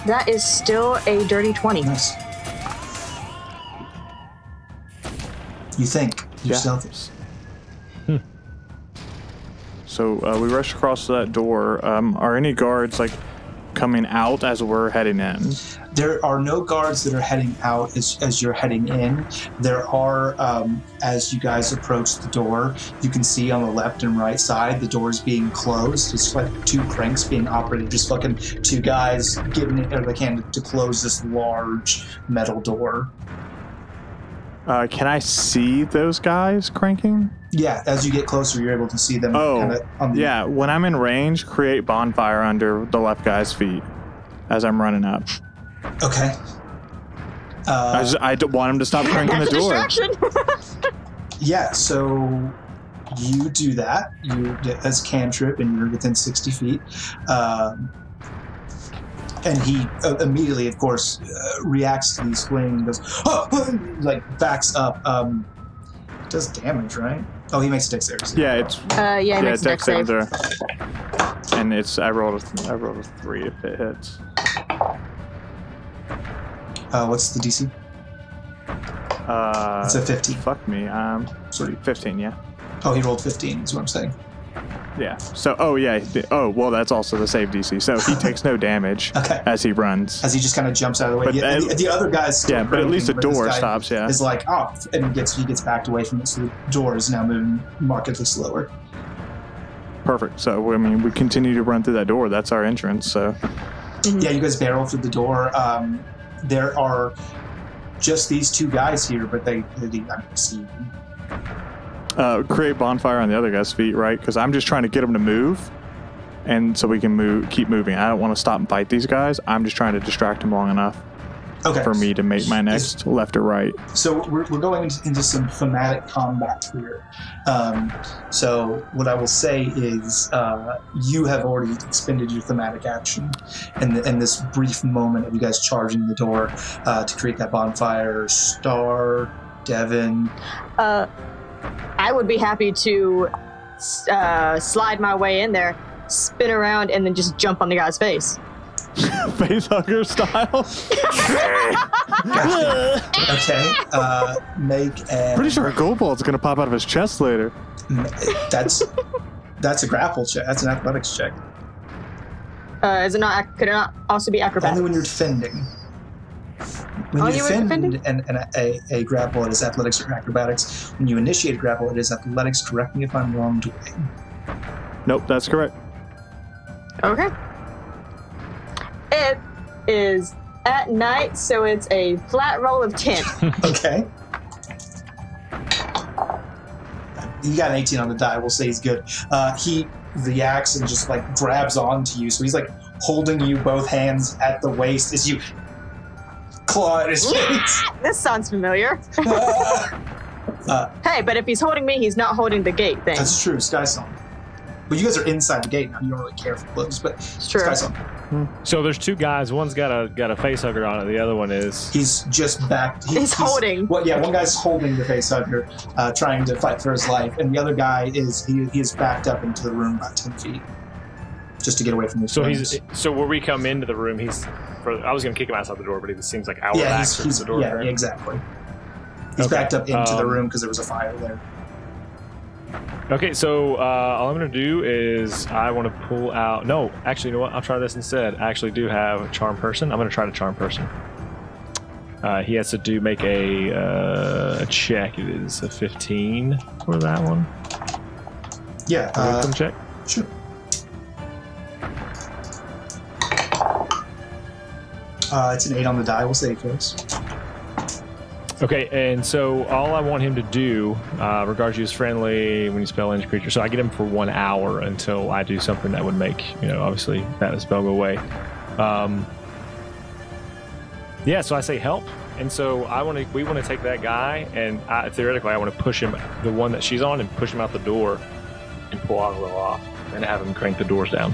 That is still a dirty 20. Nice. You think you're stealthy. So we rush across that door. Are any guards like coming out as we're heading in? There are no guards that are heading out as you're heading in. There are, as you guys approach the door, you can see on the left and right side the doors being closed. It's like 2 cranks being operated, just fucking 2 guys giving it whatever they can to close this large metal door. Can I see those guys cranking? Yeah, as you get closer, you're able to see them. Yeah. When I'm in range, create bonfire under the left guy's feet as I'm running up. Okay. I don't want him to stop cranking the door. Distraction. Yeah, so you do that. You get as cantrip, and you're within 60 feet. And he immediately, of course, reacts to these flames and goes, like, backs up. Does damage, right? Oh, he makes a dexterity. Yeah, it's he makes a dex save. And I rolled a 3 if it hits. What's the DC? It's a 15. Fuck me. 15, yeah. Oh, he rolled 15 is what I'm saying. Yeah. So, well, that's also the save DC. So he takes no damage as he runs. As he just kind of jumps out of the way. And the other guy's still but at least the door stops, is like, and he gets backed away from it, so the door is now moving markedly slower. Perfect. So, I mean, we continue to run through that door. That's our entrance, so... Yeah, you guys barrel through the door. There are just these two guys here, but they don't see you. Create bonfire on the other guy's feet, right? Because I'm just trying to get them to move, and so we can keep moving. I don't want to stop and fight these guys. I'm just trying to distract them long enough for me to make my next left or right. So we're going into some thematic combat here. So what I will say is you have already expended your thematic action in this brief moment of you guys charging the door to create that bonfire. Star, Devin. I would be happy to slide my way in there, spin around, and then just jump on the guy's face. Facehugger style. Okay. Make a. Pretty sure a gold ball's gonna pop out of his chest later. That's a grapple check. That's an athletics check. Is it not? Could it not also be acrobatics? Only when you're defending. When you defend a grapple, it is athletics or acrobatics. When you initiate a grapple, it is athletics. Correct me if I'm wrong, Dwayne. Nope, that's correct. Okay. It is at night, so it's a flat roll of 10. Okay. You got an 18 on the die. We'll say he's good. He reacts and just like grabs onto you. So he's like holding you both hands at the waist as you claw at his face. This sounds familiar. Hey, but if he's holding me, he's not holding the gate thing. That's true. Skysong. But you guys are inside the gate now. You don't really care for clothes, but it's true. Skysong. So there's two guys. One's got a face hugger on it. The other one is. He's just back. He's holding. Well, yeah, one guy's holding the face hugger, trying to fight for his life, and the other guy is he is backed up into the room about 10 feet, just to get away from the. So where we come into the room, I was gonna kick him outside the door, but it seems like our back to the door. Yeah, exactly. He's backed up into the room because there was a fire there. Okay, so all I'm going to do is I want to pull out... No, actually, you know what? I'll try this instead. I actually do have a charm person. I'm going to try to charm person. He has to make a check. It is a 15 for that one. Yeah. Wisdom check? Sure. It's an 8 on the die. We'll say it goes. Okay, and so all I want him to do, regards you as friendly when you spell any creature. So I get him for 1 hour until I do something that would make, obviously that spell go away. Yeah, so I say help, and so we want to take that guy, and theoretically I want to push him, the one that she's on, and push him out the door, and pull Oslo off, and have him crank the doors down.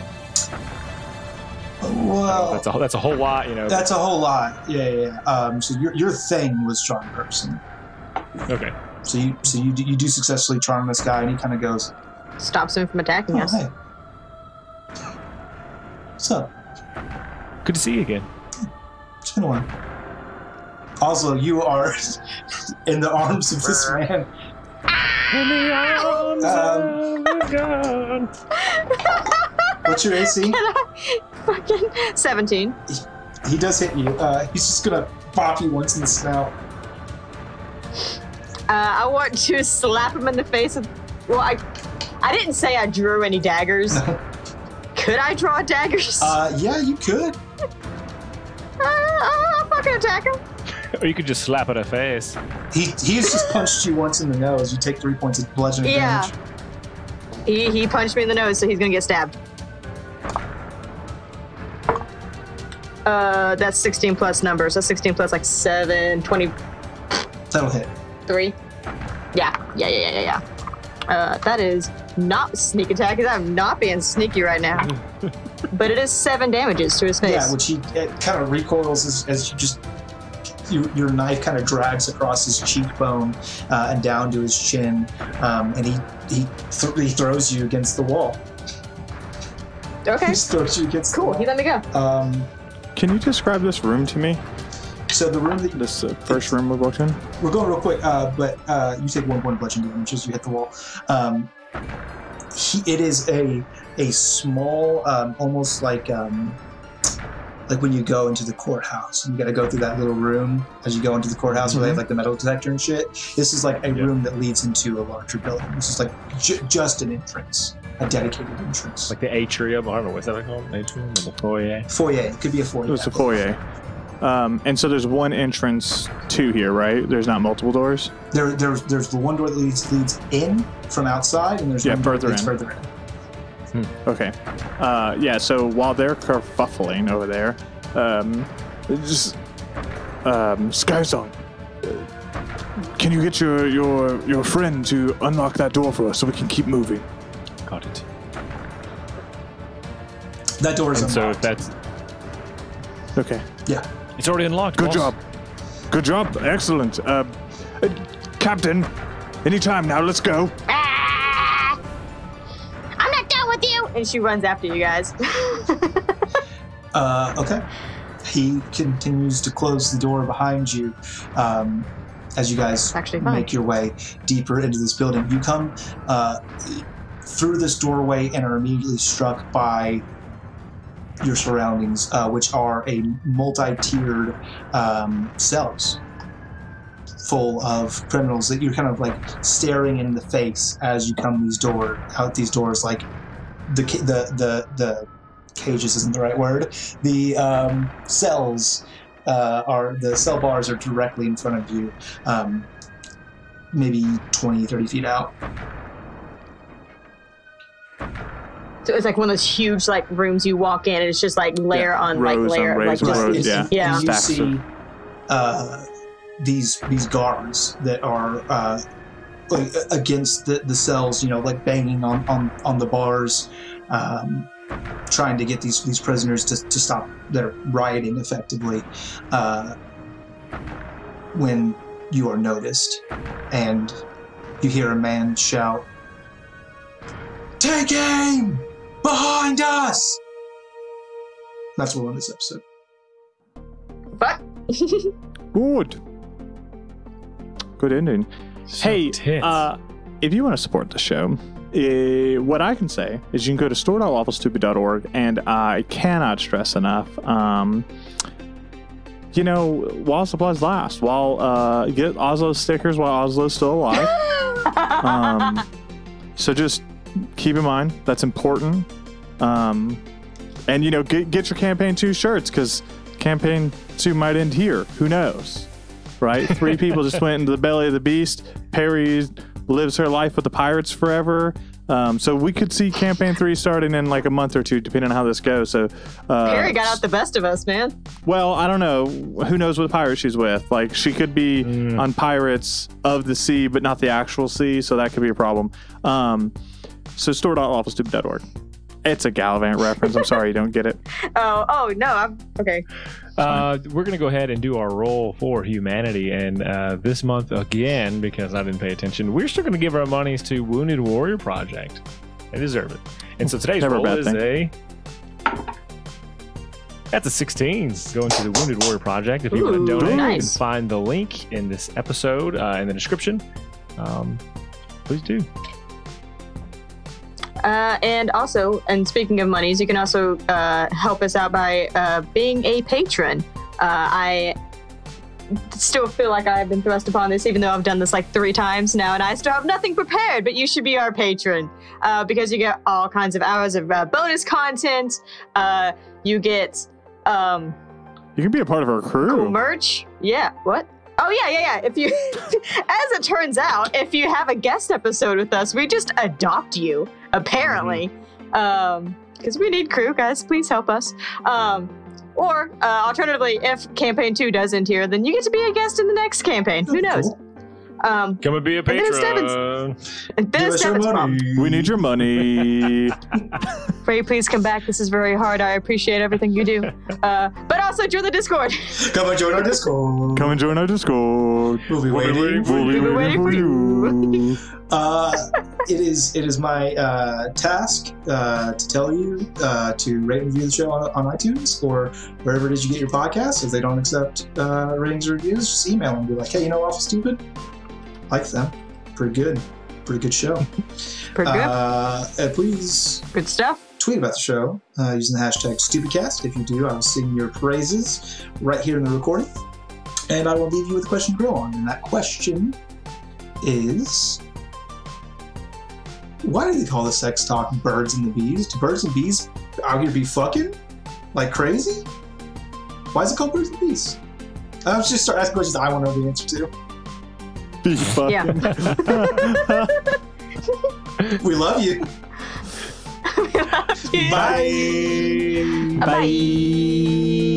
Well, that's a whole lot, That's a whole lot. Yeah. So your thing was charm person. Okay. So you do successfully charm this guy, and he kind of goes, stops him from attacking us. Hey. What's up? Good to see you again. It's been a while. Oslo, you are in the arms of this man. In the arms of God. What's your AC? Fucking 17. He does hit you. He's just gonna pop you once in the snout. I want to slap him in the face with... Well, I didn't say I drew any daggers. Could I draw daggers? Yeah, you could. I'll fucking attack him. Or you could just slap at her face. He's just punched you once in the nose. You take 3 points of bludgeoning damage. He punched me in the nose, so he's gonna get stabbed. That's 16 plus numbers. That's 16 plus like 7, 20. That'll hit. 3. Yeah. That is not sneak attack, because I'm not being sneaky right now. But it is 7 damages to his face. Yeah, which it kind of recoils as you just... Your knife kind of drags across his cheekbone and down to his chin, and he throws you against the wall. Okay. He throws you against the wall. He let me go. Can you describe this room to me? So the room that this first room we walked in. We're going real quick, but you take 1 point of bludgeoning damage as you hit the wall. it is a small, almost like when you go into the courthouse, you got to go through that little room as you go into the courthouse where they have like the metal detector and shit. This is like a room that leads into a larger building. This is like just an entrance, a dedicated entrance. Like the atrium, I don't know, what's that called? Atrium or the foyer? Foyer, it could be a foyer. It's a foyer. And so there's one entrance to here, right? There's not multiple doors? There's the one door that leads in from outside, and there's one door that leads further in. Okay. So while they're kerfuffling over there, Skysong, can you get your friend to unlock that door for us so we can keep moving? Got it. That door is unlocked. So that's... Okay. Yeah. It's already unlocked, Good boss. job. Good job. Excellent. Captain, anytime now, let's go. I'm not done with you. And she runs after you guys. Okay. He continues to close the door behind you as you guys make your way deeper into this building. You come through this doorway and are immediately struck by your surroundings, which are a multi-tiered cells full of criminals that you're kind of like staring in the face as you come out these doors. Like the cages isn't the right word. The cells the cell bars are directly in front of you, maybe 20, 30 feet out. So it's like one of those huge like rooms you walk in and it's just like layer on rows like layer, on rows like on just rows, yeah. And you Stacks see these guards that are like against the cells, like banging on the bars, trying to get these prisoners to stop their rioting effectively. When you are noticed and you hear a man shout, "Take aim! Behind us!" That's what we'll end this episode. But Good ending. So Hey, tense. if you want to support the show, what I can say is you can go to store.lawfulstupid.org, and I cannot stress enough, while supplies last, while get Oslo stickers while Oslo's still alive. So just keep in mind that's important. And get your campaign 2 shirts, because campaign 2 might end here. Who knows, right? 3 people just went into the belly of the beast. Perry lives her life with the pirates forever. So we could see campaign 3 starting in like a month or 2, depending on how this goes. So Perry got out the best of us, man. well, I don't know. Who knows what pirate she's with? Like, she could be on Pirates of the Sea, but not the actual sea. So that could be a problem. So store.lawfulstupid.org. It's a Gallivant reference. I'm sorry you don't get it. Oh no, I'm okay. We're going to go ahead and do our roll for humanity. And this month, again, because I didn't pay attention, we're still going to give our monies to Wounded Warrior Project. They deserve it. And so today's Never a roll bad is thing. that's a 16. Going to the Wounded Warrior Project. If you want to donate, nice. you can find the link in this episode in the description. Please do. And speaking of monies, you can also help us out by being a patron. I still feel like I've been thrust upon this, even though I've done this like 3 times now, and I still have nothing prepared, but you should be our patron because you get all kinds of hours of bonus content. You get... You can be a part of our crew. Cool merch. Yeah. What? Oh, yeah. If you, as it turns out, if you have a guest episode with us, we just adopt you, apparently. Because we need crew, guys. Please help us. Or alternatively, if campaign 2 does end here, then you get to be a guest in the next campaign. Who knows? Cool. Come and be a then it's patron. And then it's Devin's mom. We need your money. Ray, please come back. This is very hard. I appreciate everything you do. But also join the Discord. Come and join our Discord. Come and join our Discord. We'll be waiting. We'll be waiting for you. It is my task to tell you to rate and review the show on iTunes or wherever it is you get your podcasts. If they don't accept ratings or reviews, just email them and be like, hey, Lawful Stupid? Like them. Pretty good. Pretty good show. Pretty good. And please Good stuff. tweet about the show using the hashtag StupidCast. If you do, I will sing your praises right here in the recording. And I will leave you with a question to grill on. And that question is, why do they call the sex talk birds and the bees? Do birds and bees out here be fucking like crazy? Why is it called birds and bees? I was just start asking questions I want to know the answer to. Be fucking. Yeah. We love you. We love you. Bye. Bye.